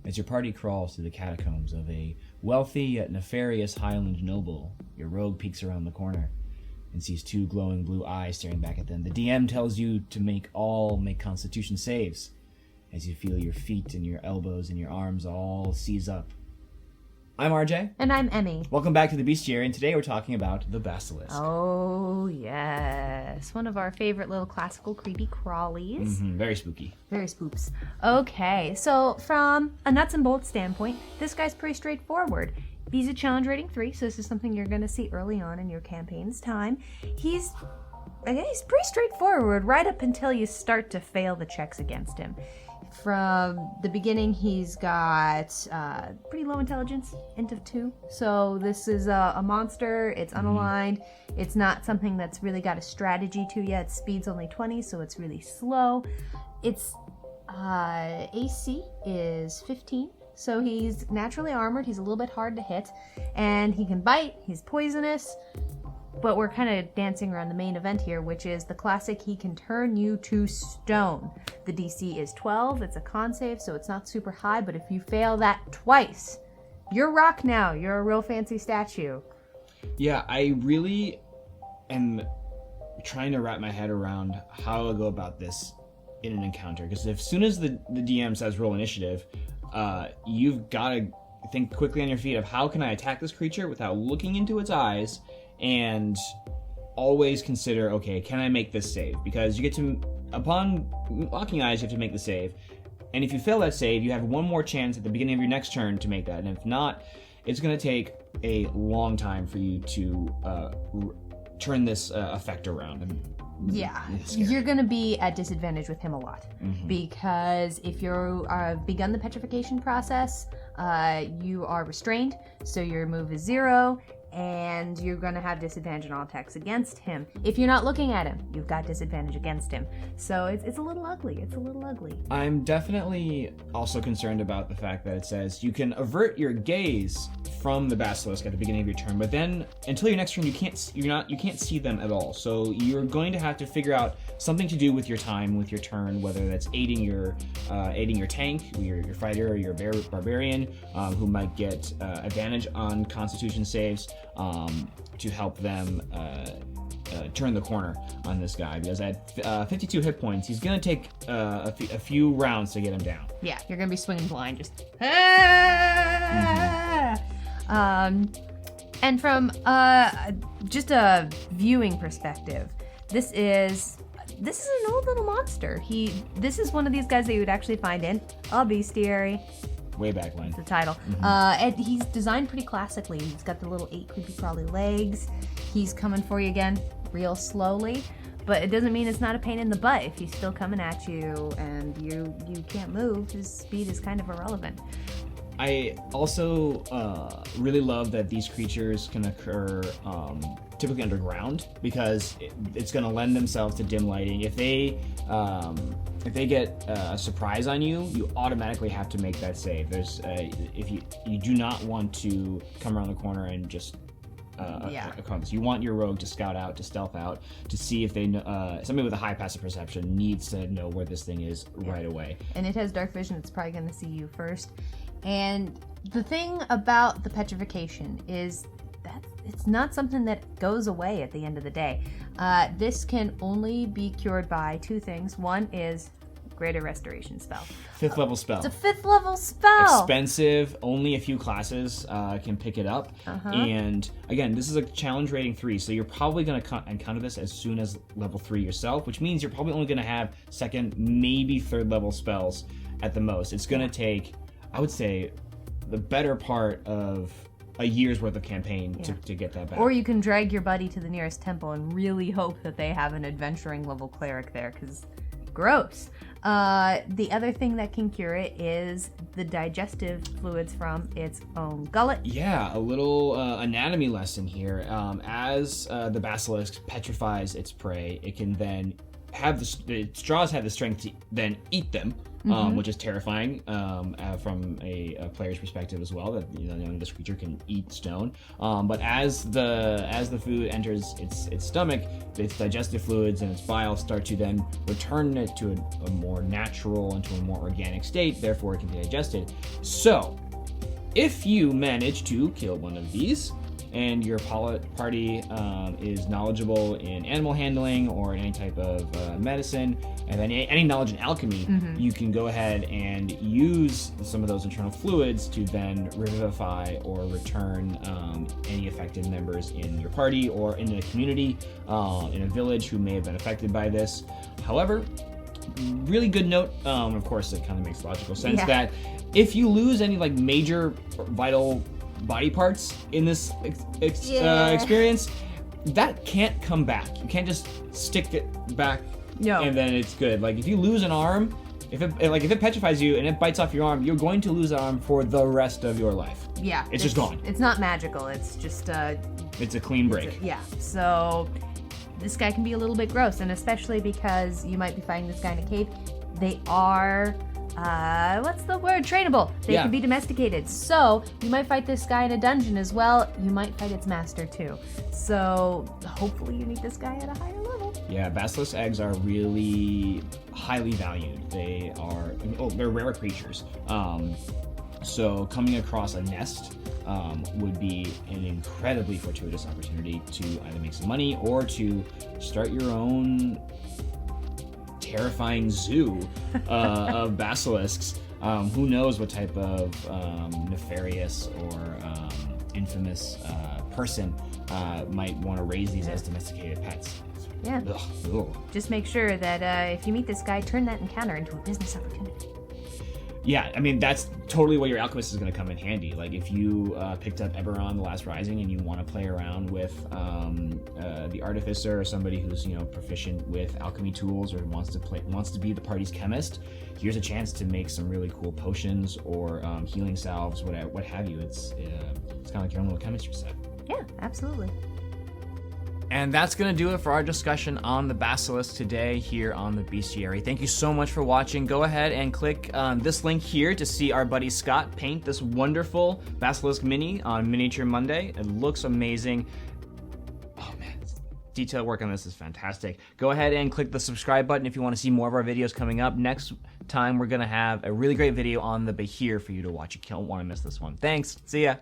As your party crawls through the catacombs of a wealthy yet nefarious Highland noble, your rogue peeks around the corner and sees two glowing blue eyes staring back at them. The DM tells you to make Constitution saves as you feel your feet and your elbows and your arms all seize up. I'm RJ. And I'm Emme. Welcome back to the Bestiary, and today we're talking about the Basilisk. Oh, yes. One of our favorite little classical creepy crawlies. Very spooky. Very spoops. Okay, so from a nuts and bolts standpoint, this guy's pretty straightforward. He's a challenge rating 3, so this is something you're going to see early on in your campaign's time. He's pretty straightforward right up until you start to fail the checks against him. From the beginning, he's got pretty low intelligence, int of 2. So this is a monster. It's unaligned. It's not something that's really got a strategy to yet. Speed's only 20, so it's really slow. Its AC is 15. So he's naturally armored. He's a little bit hard to hit. And he can bite. He's poisonous. But we're kind of dancing around the main event here, which is the classic, he can turn you to stone. The DC is 12, it's a con save, so it's not super high, but if you fail that twice, you're rock now. You're a real fancy statue. Yeah, I really am trying to wrap my head around how I'll go about this in an encounter, because as soon as the DM says roll initiative, you've got to think quickly on your feet of how can I attack this creature without looking into its eyes, and always consider, okay, can I make this save? Because you get to, upon locking eyes, you have to make the save. And if you fail that save, you have one more chance at the beginning of your next turn to make that. And if not, it's going to take a long time for you to turn this effect around. Yeah, you're going to be at disadvantage with him a lot. Because if you're begun the petrification process, you are restrained, so your move is 0. And you're going to have disadvantage on all attacks against him. If you're not looking at him, you've got disadvantage against him. So it's a little ugly. It's a little ugly. I'm definitely also concerned about the fact that it says you can avert your gaze from the Basilisk at the beginning of your turn, but then until your next turn, you can't see them at all. So you're going to have to figure out something to do with your time, with your turn, whether that's aiding your tank, your fighter, or your barbarian, who might get advantage on Constitution saves. To help them turn the corner on this guy, because at 52 hit points, he's going to take a few rounds to get him down. Yeah, you're going to be swinging blind, just... And from just a viewing perspective, this is an old little monster. This is one of these guys that you would actually find in a bestiary. Way back when. That's the title. And he's designed pretty classically. He's got the little 8 creepy crawly legs. He's coming for you again real slowly, but it doesn't mean it's not a pain in the butt if he's still coming at you and you can't move. His speed is kind of irrelevant. I also really love that these creatures can occur typically underground, because it's going to lend themselves to dim lighting. If they get a surprise on you, you automatically have to make that save. There's if you do not want to come around the corner and just you want your rogue to scout out, to stealth out, to see if they somebody with a high passive perception needs to know where this thing is right away. And it has dark vision. It's probably going to see you first. And the thing about the petrification is that it's not something that goes away at the end of the day. This can only be cured by 2 things. One is Greater Restoration spell. 5th level spell. It's a 5th level spell. Expensive. Only a few classes can pick it up. And again, this is a challenge rating 3, so you're probably going to encounter this as soon as level 3 yourself, which means you're probably only going to have 2nd, maybe 3rd level spells at the most. It's going to take, I would say, the better part of a year's worth of campaign to get that back. Or you can drag your buddy to the nearest temple and really hope that they have an adventuring level cleric there, because gross. The other thing that can cure it is the digestive fluids from its own gullet. Yeah, a little anatomy lesson here. As the basilisk petrifies its prey, it can then the straws have the strength to then eat them, which is terrifying from a player's perspective as well. That knowing this creature can eat stone. But as the food enters its stomach, its digestive fluids and its bile start to then return it to a more natural and to a more organic state. Therefore, it can be digested. So, if you manage to kill one of these, and your party is knowledgeable in animal handling or in any type of medicine, and any knowledge in alchemy, you can go ahead and use some of those internal fluids to then revivify or return any affected members in your party or in the community, in a village who may have been affected by this. However, really good note, of course it kind of makes logical sense, that if you lose any like major vital body parts in this experience, that can't come back. You can't just stick it back and then it's good. Like if you lose an arm, if it petrifies you and it bites off your arm, you're going to lose an arm for the rest of your life. Yeah. It's just gone. It's not magical. It's just it's a clean break. So this guy can be a little bit gross, and especially because you might be fighting this guy in a cave. They are what's the word? Trainable. They can be domesticated. So you might fight this guy in a dungeon as well. You might fight its master too. So hopefully you meet this guy at a higher level. Yeah, basilisk eggs are really highly valued. They're rare creatures. So coming across a nest would be an incredibly fortuitous opportunity to either make some money or to start your own terrifying zoo of basilisks. Who knows what type of nefarious or infamous person might want to raise these as domesticated pets. Yeah. Ugh. Just make sure that if you meet this guy, turn that encounter into a business opportunity. Yeah, I mean, that's totally where your alchemist is going to come in handy. Like, if you picked up Eberron, The Last Rising, and you want to play around with the artificer or somebody who's, proficient with alchemy tools or wants to be the party's chemist, here's a chance to make some really cool potions or healing salves, what have you. It's kind of like your own little chemistry set. Yeah, absolutely. And that's going to do it for our discussion on the Basilisk today here on the Bestiary. Thank you so much for watching. Go ahead and click this link here to see our buddy Scott paint this wonderful Basilisk mini on Miniature Monday. It looks amazing. Oh man, detail work on this is fantastic. Go ahead and click the subscribe button if you want to see more of our videos coming up. Next time we're going to have a really great video on the Behir for you to watch. You don't want to miss this one. Thanks. See ya.